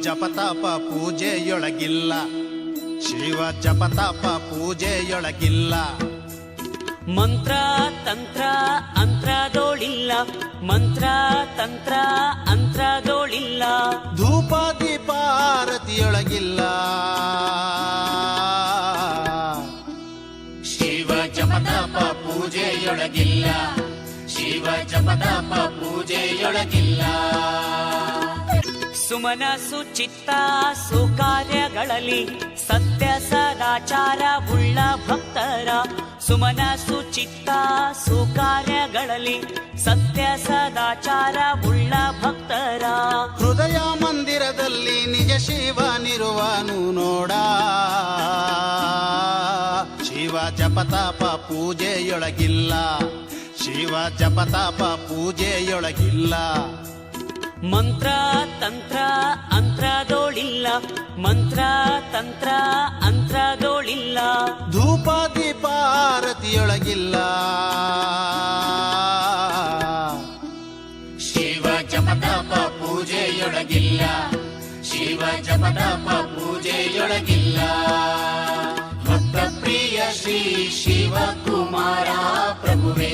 ಜಪತಾಪ ಪೂಜೆಯೊಳಗಿಲ್ಲ, ಶಿವ ಜಪತಾಪ ಪೂಜೆಯೊಳಗಿಲ್ಲ. ಮಂತ್ರ ತಂತ್ರ ಅಂತ್ರದೋಳಿಲ್ಲ, ಮಂತ್ರ ತಂತ್ರ ಅಂತ್ರದೋಳಿಲ್ಲ. ಧೂಪ ದೀಪ ಆರತಿಯೊಳಗಿಲ್ಲ, ಶಿವ ಜಪತಾಪ ಪೂಜೆಯೊಳಗಿಲ್ಲ, ಶಿವ ಜಪತಾಪ ಪೂಜೆಯೊಳಗಿಲ್ಲ. ಸುಮನ ಸುಚಿತ್ತ ಸುಕಾರ್ಯಗಳಲ್ಲಿ ಸತ್ಯ ಸದಾಚಾರ ಉಳ್ಳ ಭಕ್ತರ, ಸುಮನ ಸುಚಿತ್ತ ಸುಕಾರ್ಯಗಳಲ್ಲಿ ಸತ್ಯ ಸದಾಚಾರ ಉಳ್ಳ ಭಕ್ತರ. ಹೃದಯ ಮಂದಿರದಲ್ಲಿ ನಿಜ ಶಿವನಿರುವನು ನೋಡ, ಶಿವ ಜಪತಾಪ ಪೂಜೆಯೊಳಗಿಲ್ಲ, ಶಿವ ಜಪತಾಪ ಪೂಜೆಯೊಳಗಿಲ್ಲ. ಮಂತ್ರ ತಂತ್ರ ಅಂತ್ರದೋಳಿಲ್ಲ, ಮಂತ್ರ ತಂತ್ರ ಅಂತ್ರದೋಳಿಲ್ಲ. ಧೂಪ ದೀಪ ಆರತಿಯೊಳಗಿಲ್ಲ, ಶಿವ ಜಪತಾಪ ಪೂಜೆಯೊಳಗಿಲ್ಲ, ಶಿವ ಜಪತಾಪ ಪೂಜೆಯೊಳಗಿಲ್ಲ. ಭಕ್ತ ಪ್ರಿಯ ಶ್ರೀ ಶಿವಕುಮಾರ ಪ್ರಭುವೇ